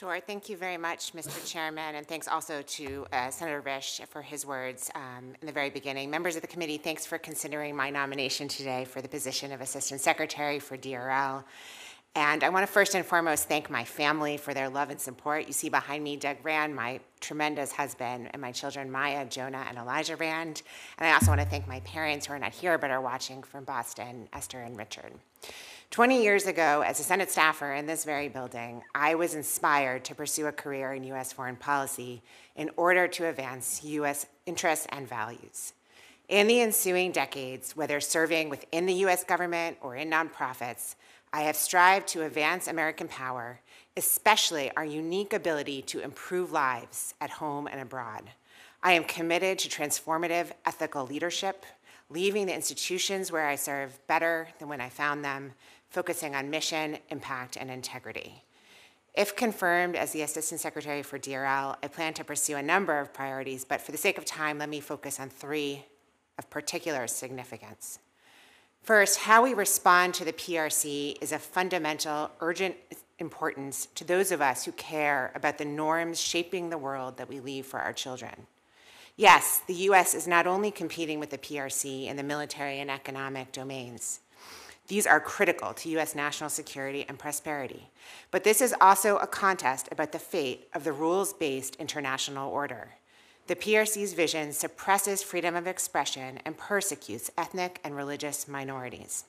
Sure. Thank you very much, Mr. Chairman, and thanks also to Senator Risch for his words in the very beginning. Members of the committee, thanks for considering my nomination today for the position of Assistant Secretary for DRL. And I want to first and foremost thank my family for their love and support. You see behind me Doug Rand, my tremendous husband, and my children Maya, Jonah, and Elijah Rand. And I also want to thank my parents who are not here but are watching from Boston, Esther and Richard. 20 years ago, as a Senate staffer in this very building, I was inspired to pursue a career in U.S. foreign policy in order to advance U.S. interests and values. In the ensuing decades, whether serving within the U.S. government or in nonprofits, I have strived to advance American power, especially our unique ability to improve lives at home and abroad. I am committed to transformative ethical leadership, leaving the institutions where I serve better than when I found them, focusing on mission, impact, and integrity. If confirmed as the Assistant Secretary for DRL, I plan to pursue a number of priorities, but for the sake of time, let me focus on three of particular significance. First, how we respond to the PRC is of fundamental, urgent importance to those of us who care about the norms shaping the world that we leave for our children. Yes, the U.S. is not only competing with the PRC in the military and economic domains. These are critical to U.S. national security and prosperity. But this is also a contest about the fate of the rules-based international order. The PRC's vision suppresses freedom of expression and persecutes ethnic and religious minorities.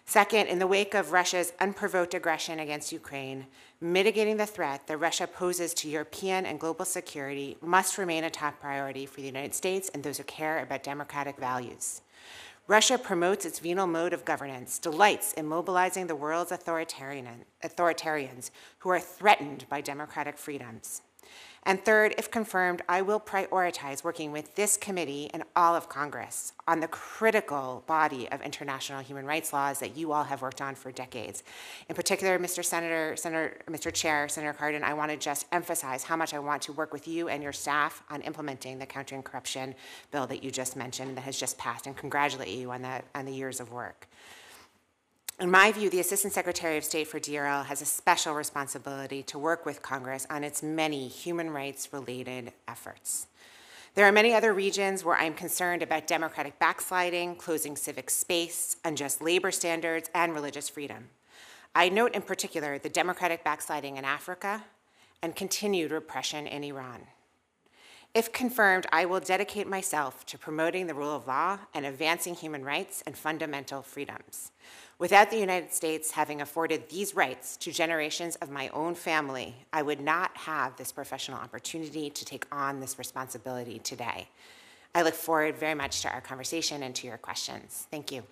Second, in the wake of Russia's unprovoked aggression against Ukraine, mitigating the threat that Russia poses to European and global security must remain a top priority for the United States and those who care about democratic values. Russia promotes its venal mode of governance, delights in mobilizing the world's authoritarians who are threatened by democratic freedoms. And third, if confirmed, I will prioritize working with this committee and all of Congress on the critical body of international human rights laws that you all have worked on for decades. In particular, Mr. Chair, Senator Cardin, I want to just emphasize how much I want to work with you and your staff on implementing the countering corruption bill that you just mentioned that has just passed, and congratulate you on the years of work. In my view, the Assistant Secretary of State for DRL has a special responsibility to work with Congress on its many human rights-related efforts. There are many other regions where I'm concerned about democratic backsliding, closing civic space, unjust labor standards, and religious freedom. I note in particular the democratic backsliding in Africa and continued repression in Iran. If confirmed, I will dedicate myself to promoting the rule of law and advancing human rights and fundamental freedoms. Without the United States having afforded these rights to generations of my own family, I would not have this professional opportunity to take on this responsibility today. I look forward very much to our conversation and to your questions. Thank you.